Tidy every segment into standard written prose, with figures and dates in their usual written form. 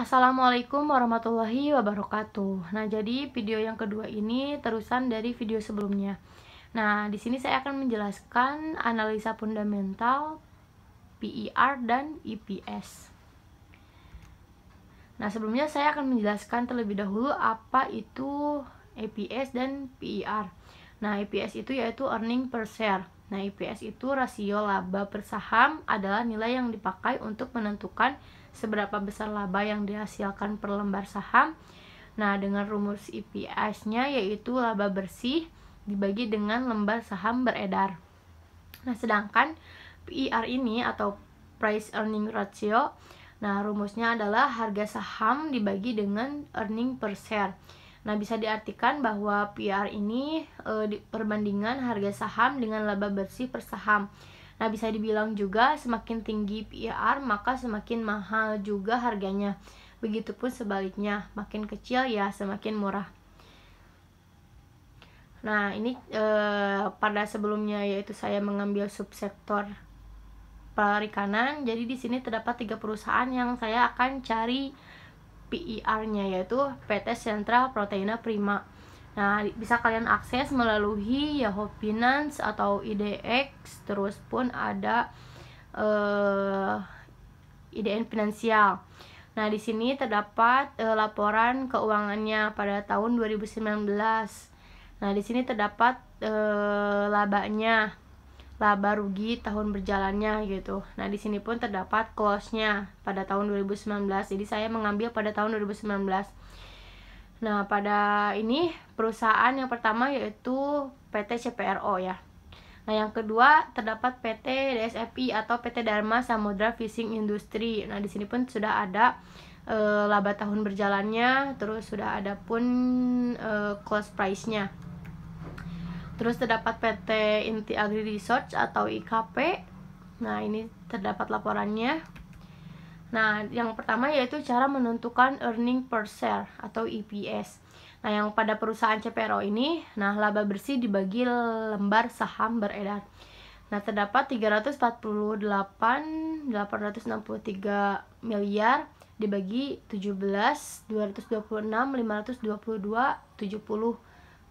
Assalamualaikum warahmatullahi wabarakatuh. Nah, jadi video yang kedua ini terusan dari video sebelumnya. Nah, di sini saya akan menjelaskan analisa fundamental PER dan EPS. Nah, sebelumnya saya akan menjelaskan terlebih dahulu apa itu EPS dan PER. Nah, EPS itu yaitu earning per share. Nah, EPS itu rasio laba per saham adalah nilai yang dipakai untuk menentukan seberapa besar laba yang dihasilkan per lembar saham. Nah, dengan rumus EPS-nya yaitu laba bersih dibagi dengan lembar saham beredar. Nah, sedangkan PER ini atau price earning ratio, nah rumusnya adalah harga saham dibagi dengan earning per share. Nah, bisa diartikan bahwa PER ini perbandingan harga saham dengan laba bersih per saham. Nah, bisa dibilang juga semakin tinggi PER maka semakin mahal juga harganya. Begitupun sebaliknya, makin kecil ya semakin murah. Nah, ini pada sebelumnya yaitu saya mengambil subsektor perikanan. Jadi di sini terdapat 3 perusahaan yang saya akan cari PER-nya, yaitu PT Central Proteina Prima. Nah, bisa kalian akses melalui Yahoo Finance atau IDX, terus pun ada IDN Finansial. Nah, di sini terdapat laporan keuangannya pada tahun 2019. Nah, di sini terdapat labanya, laba rugi tahun berjalannya gitu. Nah, di sini pun terdapat close-nya pada tahun 2019. Jadi saya mengambil pada tahun 2019. Nah, pada ini perusahaan yang pertama yaitu PT CPRO ya. Nah, yang kedua terdapat PT DSFI atau PT Dharma Samudra Fishing Industry. Nah, di sini pun sudah ada laba tahun berjalannya, terus sudah ada pun close price-nya. Terus terdapat PT Inti Agri Research atau IKP. Nah, ini terdapat laporannya. Nah, yang pertama yaitu cara menentukan earning per share atau EPS. Nah, yang pada perusahaan CPRO ini, nah laba bersih dibagi lembar saham beredar. Nah, terdapat 348.863 miliar dibagi 17, 226, 522, 70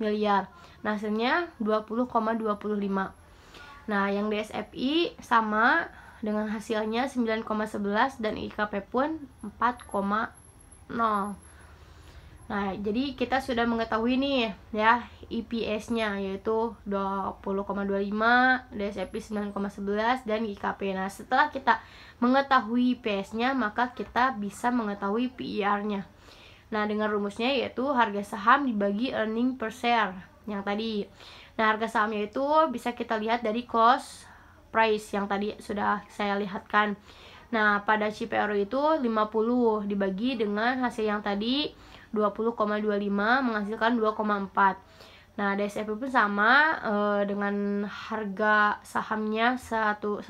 miliar. Nah, hasilnya 20,25. Nah, yang DSFI sama dengan hasilnya 9,11 dan IKP pun 4,0. Nah, jadi kita sudah mengetahui nih ya EPS-nya yaitu 20,25, DSFI 9,11 dan IKP. Nah, setelah kita mengetahui EPS-nya, maka kita bisa mengetahui PER-nya. Nah, dengan rumusnya yaitu harga saham dibagi earning per share yang tadi. Nah, harga sahamnya itu bisa kita lihat dari close price yang tadi sudah saya lihatkan. Nah, pada CPRO itu 50 dibagi dengan hasil yang tadi 20,25 menghasilkan 2,4. Nah, DSFI pun sama dengan harga sahamnya 102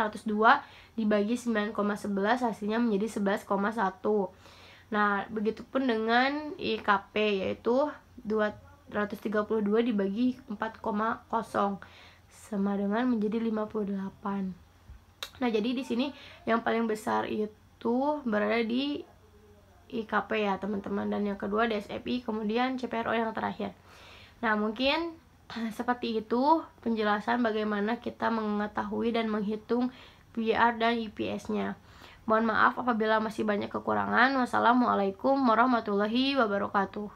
dibagi 9,11 hasilnya menjadi 11,1. Nah, begitupun dengan IKP yaitu 232 dibagi 4,0 sama dengan menjadi 58. Nah, jadi di sini yang paling besar itu berada di IKP ya, teman-teman, dan yang kedua DSFI, kemudian CPRO yang terakhir. Nah, mungkin seperti itu penjelasan bagaimana kita mengetahui dan menghitung PER dan EPS-nya. Mohon maaf apabila masih banyak kekurangan. Wassalamualaikum warahmatullahi wabarakatuh.